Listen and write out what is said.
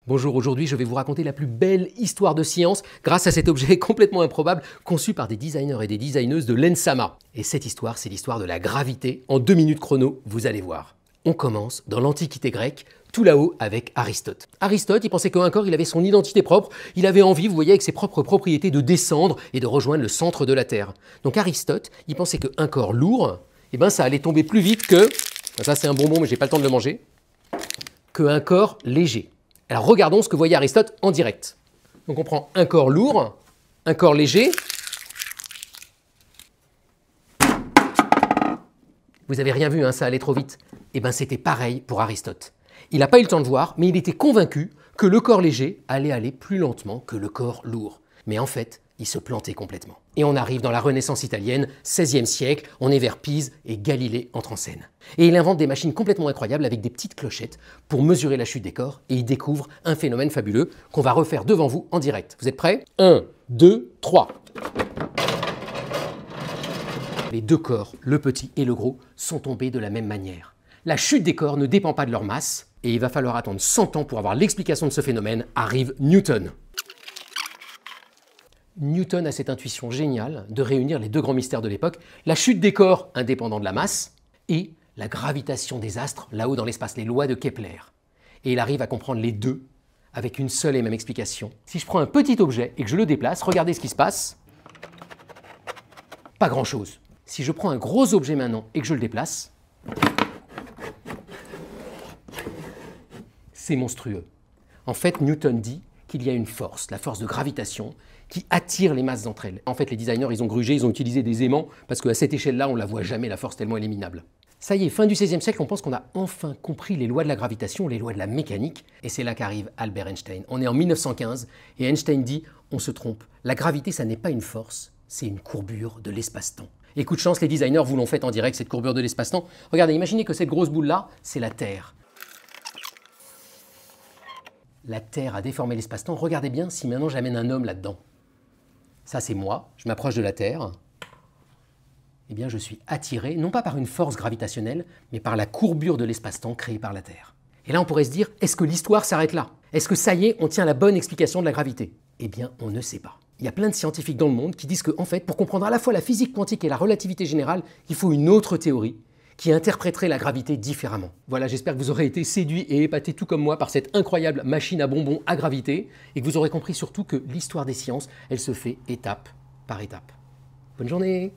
Bonjour, aujourd'hui je vais vous raconter la plus belle histoire de science grâce à cet objet complètement improbable conçu par des designers et des designeuses de l'ENSAMA. Et cette histoire, c'est l'histoire de la gravité. En 2 minutes chrono, vous allez voir. On commence dans l'Antiquité grecque, tout là-haut avec Aristote. Aristote, il pensait qu'un corps, il avait son identité propre, il avait envie, vous voyez, avec ses propres propriétés, de descendre et de rejoindre le centre de la Terre. Donc Aristote, il pensait qu'un corps lourd, eh ben, ça allait tomber plus vite que, ça c'est un bonbon mais j'ai pas le temps de le manger, qu'un corps léger. Alors regardons ce que voyait Aristote en direct. Donc on prend un corps lourd, un corps léger. Vous avez rien vu, hein, ça allait trop vite. Eh bien c'était pareil pour Aristote. Il n'a pas eu le temps de voir, mais il était convaincu que le corps léger allait aller plus lentement que le corps lourd. Mais en fait, il se plantait complètement. Et on arrive dans la Renaissance italienne, 16e siècle, on est vers Pise et Galilée entre en scène. Et il invente des machines complètement incroyables avec des petites clochettes pour mesurer la chute des corps et il découvre un phénomène fabuleux qu'on va refaire devant vous en direct. Vous êtes prêts? 1, 2, 3. Les deux corps, le petit et le gros, sont tombés de la même manière. La chute des corps ne dépend pas de leur masse et il va falloir attendre 100 ans pour avoir l'explication de ce phénomène. Arrive Newton. Newton a cette intuition géniale de réunir les deux grands mystères de l'époque, la chute des corps indépendant de la masse et la gravitation des astres là-haut dans l'espace, les lois de Kepler. Et il arrive à comprendre les deux avec une seule et même explication. Si je prends un petit objet et que je le déplace, regardez ce qui se passe. Pas grand-chose. Si je prends un gros objet maintenant et que je le déplace, c'est monstrueux. En fait, Newton dit qu'il y a une force, la force de gravitation, qui attire les masses entre elles. En fait, les designers, ils ont grugé, ils ont utilisé des aimants, parce qu'à cette échelle-là, on ne la voit jamais, la force tellement elle est minable. Ça y est, fin du XVIe siècle, on pense qu'on a enfin compris les lois de la gravitation, les lois de la mécanique, et c'est là qu'arrive Albert Einstein. On est en 1915, et Einstein dit, on se trompe, la gravité, ça n'est pas une force, c'est une courbure de l'espace-temps. Et coup de chance, les designers vous l'ont fait en direct, cette courbure de l'espace-temps. Regardez, imaginez que cette grosse boule-là, c'est la Terre. La Terre a déformé l'espace-temps. Regardez bien si maintenant j'amène un homme là-dedans. Ça, c'est moi. Je m'approche de la Terre. Eh bien, je suis attiré, non pas par une force gravitationnelle, mais par la courbure de l'espace-temps créée par la Terre. Et là, on pourrait se dire, est-ce que l'histoire s'arrête là? Est-ce que ça y est, on tient la bonne explication de la gravité? Eh bien, on ne sait pas. Il y a plein de scientifiques dans le monde qui disent qu'en fait, pour comprendre à la fois la physique quantique et la relativité générale, il faut une autre théorie qui interpréterait la gravité différemment. Voilà, j'espère que vous aurez été séduits et épatés tout comme moi par cette incroyable machine à bonbons à gravité et que vous aurez compris surtout que l'histoire des sciences, elle se fait étape par étape. Bonne journée!